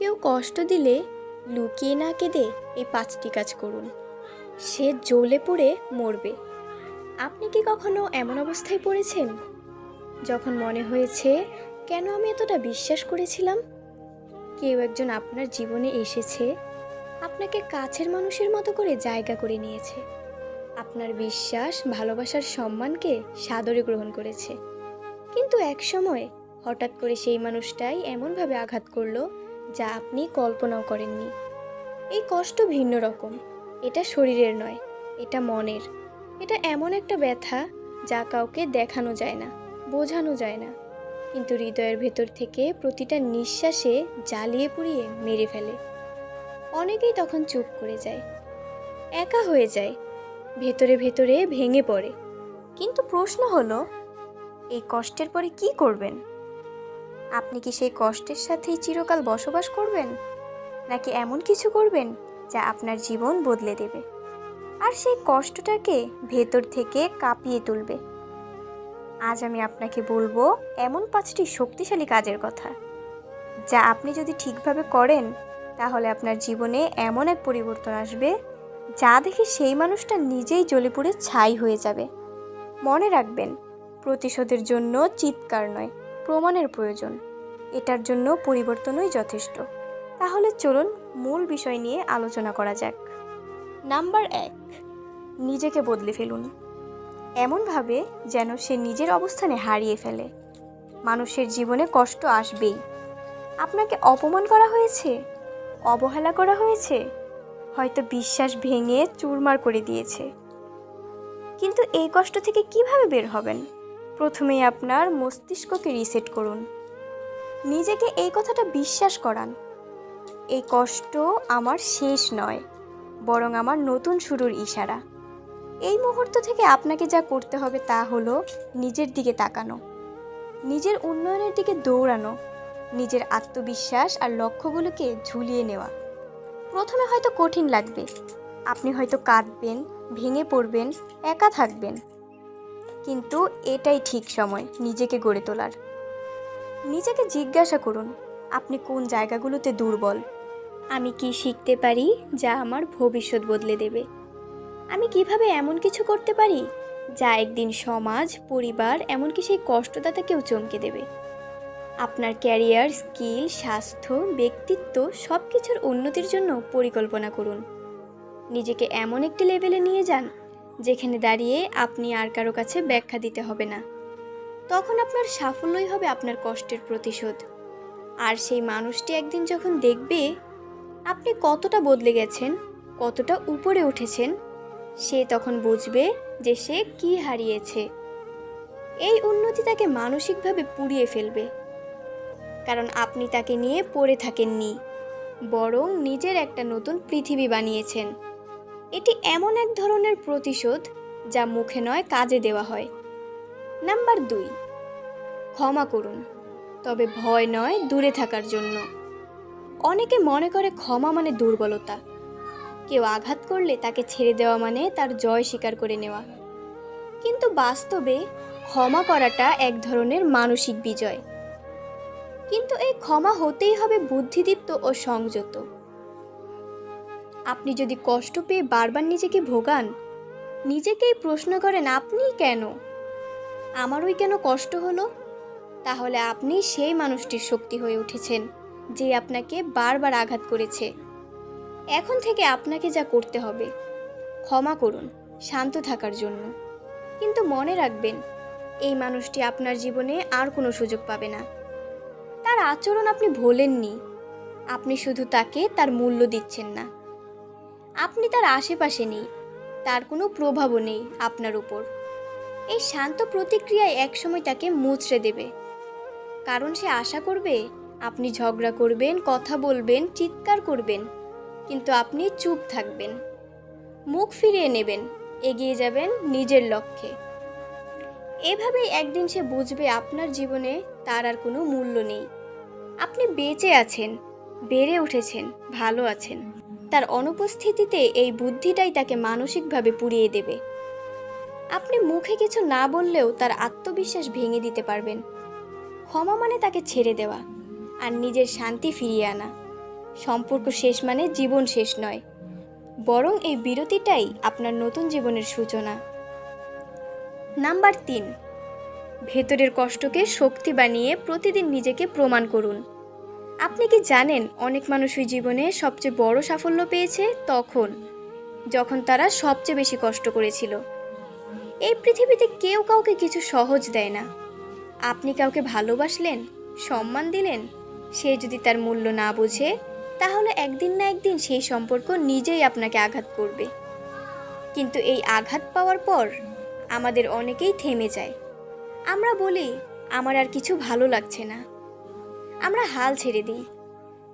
কেউ কষ্ট দিলে লুকিয়ে না কেঁদে এই 5টি কাজ করুন। সে জ্বলে পুড়ে মরবে। আপনি কি কখনো এমন অবস্থায় পড়েছেন যখন মনে হয়েছে কেন আমি এতটা বিশ্বাস করেছিলাম? কেউ একজন আপনার জীবনে এসেছে, আপনাকে কাছের মানুষের মতো করে জায়গা করে নিয়েছে, আপনার বিশ্বাস ভালোবাসার সম্মানকে সাদরে গ্রহণ করেছে। কিন্তু এক সময় হঠাৎ করে সেই মানুষটাই এমনভাবে আঘাত করলো যা আপনি কল্পনাও করেননি। এই কষ্ট ভিন্ন রকম। এটা শরীরের নয়, এটা মনের। এটা এমন একটা ব্যথা যা কাউকে দেখানো যায় না, বোঝানো যায় না, কিন্তু হৃদয়ের ভেতর থেকে প্রতিটা নিঃশ্বাসে জ্বালিয়ে পুড়িয়ে মেরে ফেলে। অনেকেই তখন চুপ করে যায়, একা হয়ে যায়, ভেতরে ভেতরে ভেঙে পড়ে। কিন্তু প্রশ্ন হলো, এই কষ্টের পরে কি করবেন? আপনি কি সেই কষ্টের সাথেই চিরকাল বসবাস করবেন, নাকি এমন কিছু করবেন যা আপনার জীবন বদলে দেবে আর সেই কষ্টটাকে ভেতর থেকে কাঁপিয়ে তুলবে? আজ আমি আপনাকে বলবো এমন 5টি শক্তিশালী কাজের কথা, যা আপনি যদি ঠিকভাবে করেন তাহলে আপনার জীবনে এমন এক পরিবর্তন আসবে যা দেখে সেই মানুষটা নিজেই জ্বলে পুড়ে ছাই হয়ে যাবে। মনে রাখবেন, প্রতিশোধের জন্য চিৎকার নয়, প্রমাণের প্রয়োজন। এটার জন্য পরিবর্তনই যথেষ্ট। তাহলে চলুন মূল বিষয় নিয়ে আলোচনা করা যাক। নাম্বার 1, নিজেকে বদলে ফেলুন এমনভাবে যেন সে নিজের অবস্থানে হারিয়ে ফেলে। মানুষের জীবনে কষ্ট আসবেই। আপনাকে অপমান করা হয়েছে, অবহেলা করা হয়েছে, হয়তো বিশ্বাস ভেঙে চুরমার করে দিয়েছে। কিন্তু এই কষ্ট থেকে কিভাবে বের হবেন? প্রথমেই আপনার মস্তিষ্ককে রিসেট করুন। নিজেকে এই কথাটা বিশ্বাস করান, এই কষ্ট আমার শেষ নয়, বরং আমার নতুন শুরুর ইশারা। এই মুহূর্ত থেকে আপনাকে যা করতে হবে তা হলো নিজের দিকে তাকানো, নিজের উন্নয়নের দিকে দৌড়ানো, নিজের আত্মবিশ্বাস আর লক্ষ্যগুলোকে ঝুলিয়ে নেওয়া। প্রথমে হয়তো কঠিন লাগবে, আপনি হয়তো কাঁদবেন, ভেঙে পড়বেন, একা থাকবেন, কিন্তু এটাই ঠিক সময় নিজেকে গড়ে তোলার। নিজেকে জিজ্ঞাসা করুন, আপনি কোন জায়গাগুলোতে দুর্বল? আমি কি শিখতে পারি যা আমার ভবিষ্যৎ বদলে দেবে? আমি কিভাবে এমন কিছু করতে পারি যা একদিন সমাজ, পরিবার, এমনকি সেই কষ্টদাতাকেও চমকে দেবে? আপনার ক্যারিয়ার, স্কিল, স্বাস্থ্য, ব্যক্তিত্ব সব কিছুর উন্নতির জন্য পরিকল্পনা করুন। নিজেকে এমন একটি লেভেলে নিয়ে যান যেখানে দাঁড়িয়ে আপনি আর কারো কাছে ব্যাখ্যা দিতে হবে না। তখন আপনার সাফল্যই হবে আপনার কষ্টের প্রতিশোধ। আর সেই মানুষটি একদিন যখন দেখবে আপনি কতটা বদলে গেছেন, কতটা উপরে উঠেছেন, সে তখন বুঝবে যে সে কি হারিয়েছে। এই উন্নতি তাকে মানসিকভাবে পুড়িয়ে ফেলবে, কারণ আপনি তাকে নিয়ে পড়ে থাকেননি, বরং নিজের একটা নতুন পৃথিবী বানিয়েছেন। এটি এমন এক ধরনের প্রতিশোধ যা মুখে নয়, কাজে দেওয়া হয়। নাম্বার 2, ক্ষমা করুন, তবে ভয় নয়, দূরে থাকার জন্য। অনেকে মনে করে ক্ষমা মানে দুর্বলতা। কেউ আঘাত করলে তাকে ছেড়ে দেওয়া মানে তার জয় স্বীকার করে নেওয়া। কিন্তু বাস্তবে ক্ষমা করাটা এক ধরনের মানসিক বিজয়। কিন্তু এই ক্ষমা হতেই হবে বুদ্ধিদীপ্ত ও সংযত। আপনি যদি কষ্ট পেয়ে বারবার নিজেকে ভোগান, নিজেকেই প্রশ্ন করেন আপনি কেন, আমারই কেন কষ্ট হলো, তাহলে আপনি সেই মানুষটির শক্তি হয়ে উঠেছেন যে আপনাকে বারবার আঘাত করেছে। এখন থেকে আপনাকে যা করতে হবে, ক্ষমা করুন শান্ত থাকার জন্য। কিন্তু মনে রাখবেন, এই মানুষটি আপনার জীবনে আর কোনো সুযোগ পাবে না। তার আচরণ আপনি ভোলেননি, আপনি শুধু তাকে তার মূল্য দিচ্ছেন না। আপনি তার আশেপাশে নেই, তার কোনো প্রভাবও নেই আপনার উপর। এই শান্ত প্রতিক্রিয়ায় একসময় তাকে মুচড়ে দেবে, কারণ সে আশা করবে আপনি ঝগড়া করবেন, কথা বলবেন, চিৎকার করবেন, কিন্তু আপনি চুপ থাকবেন, মুখ ফিরিয়ে নেবেন, এগিয়ে যাবেন নিজের লক্ষ্যে। এভাবেই একদিন সে বুঝবে আপনার জীবনে তার আর কোনো মূল্য নেই। আপনি বেঁচে আছেন, বেড়ে উঠেছেন, ভালো আছেন। তার অনুপস্থিতিতে এই বুদ্ধিটাই তাকে মানসিকভাবে পুড়িয়ে দেবে। আপনি মুখে কিছু না বললেও তার আত্মবিশ্বাস ভেঙে দিতে পারবেন। ক্ষমা মানে তাকে ছেড়ে দেওয়া আর নিজের শান্তি ফিরিয়ে আনা। সম্পর্ক শেষ মানে জীবন শেষ নয়, বরং এই বিরতিটাই আপনার নতুন জীবনের সূচনা। নাম্বার 3, ভেতরের কষ্টকে শক্তি বানিয়ে প্রতিদিন নিজেকে প্রমাণ করুন। আপনি কি জানেন অনেক মানুষই জীবনে সবচেয়ে বড় সাফল্য পেয়েছে যখন তারা সবচেয়ে বেশি কষ্ট করেছিল। এই পৃথিবীতে কেউ কাউকে কিছু সহজ দেয় না। আপনি কাউকে ভালোবাসলেন, সম্মান দিলেন, সে যদি তার মূল্য না বোঝে, তাহলে একদিন না একদিন সেই সম্পর্ক নিজেই আপনাকে আঘাত করবে। কিন্তু এই আঘাত পাওয়ার পর আমাদের অনেকেই থেমে যায়। আমরা বলি, আমার আর কিছু ভালো লাগছে না। আমরা হাল ছেড়ে দিই।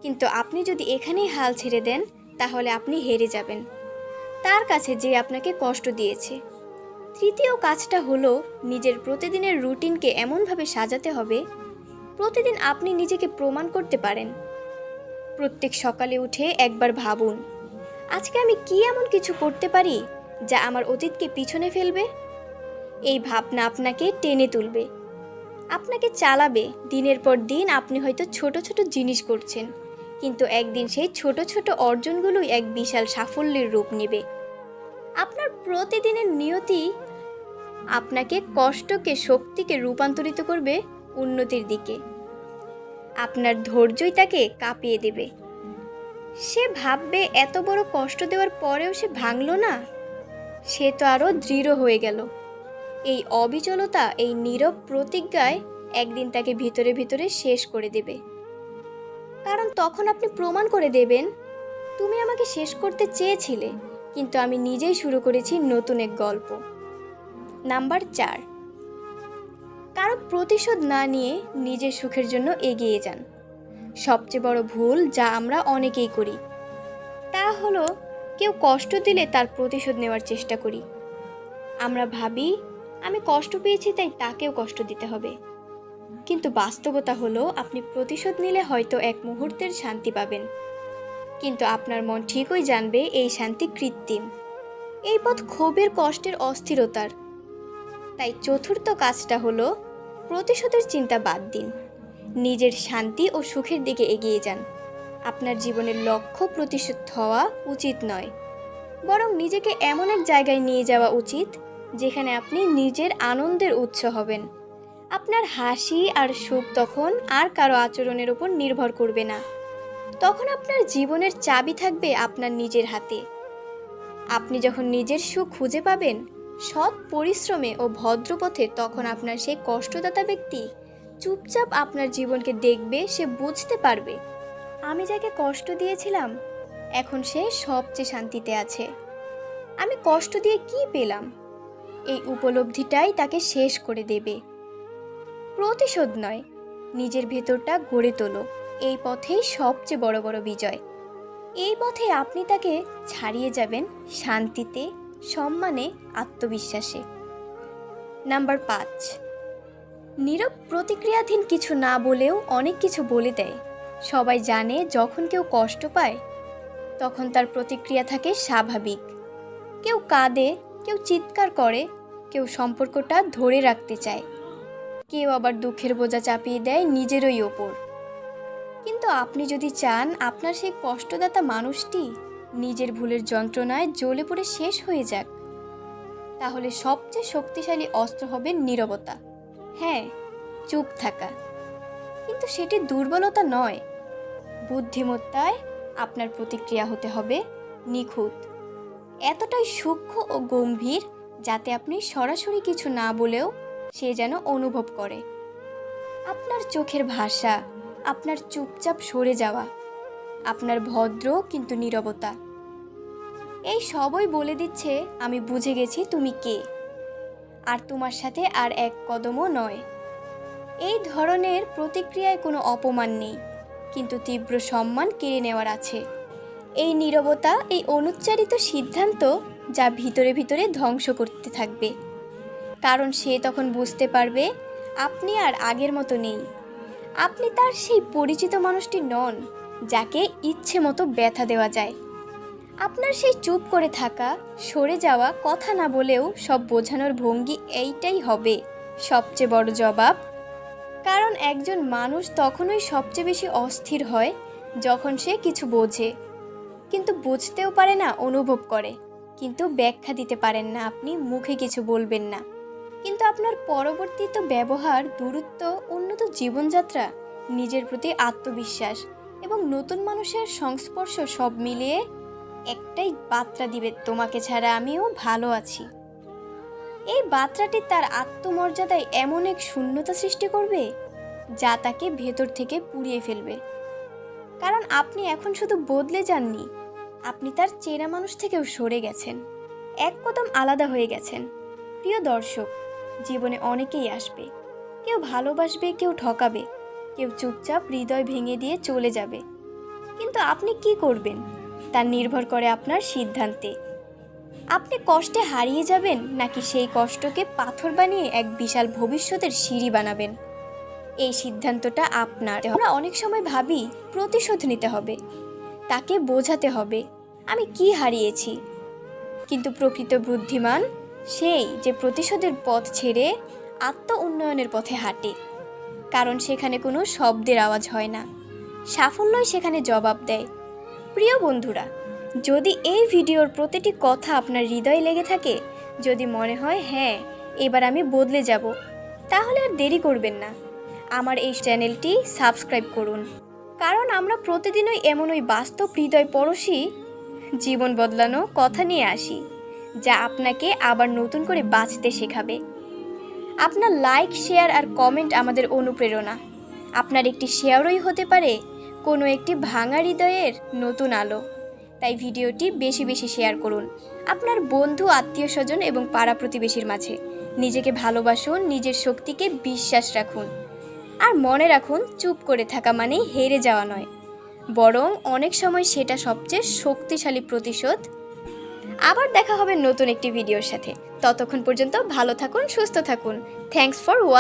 কিন্তু আপনি যদি এখানেই হাল ছেড়ে দেন, তাহলে আপনি হেরে যাবেন তার কাছে, যে আপনাকে কষ্ট দিয়েছে। তৃতীয় কাজটা হলো নিজের প্রতিদিনের রুটিনকে এমনভাবে সাজাতে হবে প্রতিদিন আপনি নিজেকে প্রমাণ করতে পারেন। প্রত্যেক সকালে উঠে একবার ভাবুন, আজকে আমি কি এমন কিছু করতে পারি যা আমার অতীতকে পিছনে ফেলবে। এই ভাবনা আপনাকে টেনে তুলবে, আপনাকে চালাবে। দিনের পর দিন আপনি হয়তো ছোট ছোট জিনিস করছেন, কিন্তু একদিন সেই ছোট ছোট অর্জনগুলোই এক বিশাল সাফল্যের রূপ নেবে। আপনার প্রতিদিনের নিয়তি আপনাকে কষ্টকে শক্তিকে রূপান্তরিত করবে উন্নতির দিকে। আপনার ধৈর্যই তাকে কাঁপিয়ে দেবে। সে ভাববে, এত বড় কষ্ট দেওয়ার পরেও সে ভাঙল না, সে তো আরও দৃঢ় হয়ে গেল। এই অবিচলতা, এই নীরব প্রতিজ্ঞায় একদিন তাকে ভিতরে ভিতরে শেষ করে দেবে। কারণ তখন আপনি প্রমাণ করে দেবেন, তুমি আমাকে শেষ করতে চেয়েছিলে, কিন্তু আমি নিজেই শুরু করেছি নতুন এক গল্প। নাম্বার 4, কারো প্রতিশোধ না নিয়ে নিজের সুখের জন্য এগিয়ে যান। সবচেয়ে বড় ভুল যা আমরা অনেকেই করি তা হলো কেউ কষ্ট দিলে তার প্রতিশোধ নেওয়ার চেষ্টা করি। আমরা ভাবি, আমি কষ্ট পেয়েছি তাই তাকেও কষ্ট দিতে হবে। কিন্তু বাস্তবতা হলো, আপনি প্রতিশোধ নিলে হয়তো এক মুহূর্তের শান্তি পাবেন, কিন্তু আপনার মন ঠিকই জানবে এই শান্তি কৃত্রিম। এই পথ ক্ষোভের, কষ্টের, অস্থিরতার। তাই চতুর্থ কাজটা হলো প্রতিশোধের চিন্তা বাদ দিন, নিজের শান্তি ও সুখের দিকে এগিয়ে যান। আপনার জীবনের লক্ষ্য প্রতিশোধ হওয়া উচিত নয়, বরং নিজেকে এমন এক জায়গায় নিয়ে যাওয়া উচিত যেখানে আপনি নিজের আনন্দের উৎস হবেন। আপনার হাসি আর সুখ তখন আর কারো আচরণের উপর নির্ভর করবে না। তখন আপনার জীবনের চাবি থাকবে আপনার নিজের হাতে। আপনি যখন নিজের সুখ খুঁজে পাবেন সৎ পরিশ্রমে ও ভদ্রপথে, তখন আপনার সেই কষ্টদাতা ব্যক্তি চুপচাপ আপনার জীবনকে দেখবে। সে বুঝতে পারবে, আমি যাকে কষ্ট দিয়েছিলাম এখন সে সবচেয়ে শান্তিতে আছে। আমি কষ্ট দিয়ে কি পেলাম, এই উপলব্ধিটাই তাকে শেষ করে দেবে। প্রতিশোধ নয়, নিজের ভেতরটা গড়ে তোলো। এই পথেই সবচেয়ে বড় বড় বিজয়। এই পথে আপনি তাকে ছাড়িয়ে যাবেন শান্তিতে, সম্মানে, আত্মবিশ্বাসে। নাম্বার 5, নীরব প্রতিক্রিয়াধীন কিছু না বলেও অনেক কিছু বলে দেয়। সবাই জানে যখন কেউ কষ্ট পায় তখন তার প্রতিক্রিয়া থাকে স্বাভাবিক। কেউ কাঁদে, কেউ চিৎকার করে, কেউ সম্পর্কটা ধরে রাখতে চায়, কেউ আবার দুঃখের বোঝা চাপিয়ে দেয় নিজেরই ওপর। কিন্তু আপনি যদি চান আপনার সেই কষ্টদাতা মানুষটি নিজের ভুলের যন্ত্রণায় জ্বলে পড়ে শেষ হয়ে যাক, তাহলে সবচেয়ে শক্তিশালী অস্ত্র হবে নীরবতা। হ্যাঁ, চুপ থাকা, কিন্তু সেটি দুর্বলতা নয়। বুদ্ধিমত্তায় আপনার প্রতিক্রিয়া হতে হবে নিখুঁত, এতটাই সূক্ষ্ম ও গম্ভীর যাতে আপনি সরাসরি কিছু না বলেও সে যেন অনুভব করে। আপনার চোখের ভাষা, আপনার চুপচাপ সরে যাওয়া, আপনার ভদ্র কিন্তু নীরবতা, এই সবই বলে দিচ্ছে আমি বুঝে গেছি তুমি কে, আর তোমার সাথে আর এক কদমও নয়। এই ধরনের প্রতিক্রিয়ায় কোনো অপমান নেই, কিন্তু তীব্র সম্মান কেড়ে নেওয়ার আছে। এই নীরবতা, এই অনুচ্চারিত সিদ্ধান্ত যা ভিতরে ভিতরে ধ্বংস করতে থাকবে, কারণ সে তখন বুঝতে পারবে আপনি আর আগের মতো নেই। আপনি তার সেই পরিচিত মানুষটি নন যাকে ইচ্ছে মতো ব্যথা দেওয়া যায়। আপনার সেই চুপ করে থাকা, সরে যাওয়া, কথা না বলেও সব বোঝানোর ভঙ্গি, এইটাই হবে সবচেয়ে বড় জবাব। কারণ একজন মানুষ তখনই সবচেয়ে বেশি অস্থির হয় যখন সে কিছু বোঝে, কিন্তু বুঝতেও পারে না, অনুভব করে, কিন্তু ব্যাখ্যা দিতে পারেন না, আপনি মুখে কিছু বলবেন না, কিন্তু আপনার পরবর্তীত ব্যবহার, দূরত্ব, উন্নত জীবনযাত্রা, নিজের প্রতি আত্মবিশ্বাস এবং নতুন মানুষের সংস্পর্শ সব মিলিয়ে একটাই বার্তা দিবে, তোমাকে ছাড়া আমিও ভালো আছি। এই বার্তাটি তার আত্মমর্যাদায় এমন এক শূন্যতা সৃষ্টি করবে যা তাকে ভেতর থেকে পুড়িয়ে ফেলবে। কারণ আপনি এখন শুধু বদলে যাননি, আপনি তার চেনা মানুষ থেকেও সরে গেছেন, এক কদম আলাদা হয়ে গেছেন। প্রিয় দর্শক, জীবনে অনেকেই আসবে, কেউ ভালোবাসবে, কেউ ঠকাবে, কেউ চুপচাপ হৃদয় ভেঙে দিয়ে চলে যাবে। কিন্তু আপনি কি করবেন তা নির্ভর করে আপনার সিদ্ধান্তে। আপনি কষ্টে হারিয়ে যাবেন নাকি সেই কষ্টকে পাথর বানিয়ে এক বিশাল ভবিষ্যতের সিঁড়ি বানাবেন, এই সিদ্ধান্তটা আপনার। আমরা অনেক সময় ভাবি প্রতিশোধ নিতে হবে, তাকে বোঝাতে হবে আমি কি হারিয়েছি, কিন্তু প্রকৃত বুদ্ধিমান সেই যে প্রতিশোধের পথ ছেড়ে আত্ম উন্নয়নের পথে হাঁটে। কারণ সেখানে কোনো শব্দের আওয়াজ হয় না, সাফল্যই সেখানে জবাব দেয়। প্রিয় বন্ধুরা, যদি এই ভিডিওর প্রতিটি কথা আপনার হৃদয়ে লেগে থাকে, যদি মনে হয় হ্যাঁ এবার আমি বদলে যাব, তাহলে আর দেরি করবেন না, আমার এই চ্যানেলটি সাবস্ক্রাইব করুন। কারণ আমরা প্রতিদিনই এমনই বাস্তব হৃদয় পরশী জীবন বদলানো কথা নিয়ে আসি, যা আপনাকে আবার নতুন করে বাঁচতে শেখাবে। আপনার লাইক, শেয়ার আর কমেন্ট আমাদের অনুপ্রেরণা। আপনার একটি শেয়ারই হতে পারে কোনো একটি ভাঙা হৃদয়ের নতুন আলো। তাই ভিডিওটি বেশি বেশি শেয়ার করুন আপনার বন্ধু, আত্মীয় স্বজন এবং পাড়া প্রতিবেশীর মাঝে। নিজেকে ভালোবাসুন, নিজের শক্তিকে বিশ্বাস রাখুন, আর মনে রাখুন চুপ করে থাকা মানেই হেরে যাওয়া নয়, বরং অনেক সময় সেটা সবচেয়ে শক্তিশালী প্রতিশোধ। আবার দেখা হবে নতুন একটি ভিডিওর সাথে। ততক্ষণ পর্যন্ত ভালো থাকুন, সুস্থ থাকুন। Thanks for watching.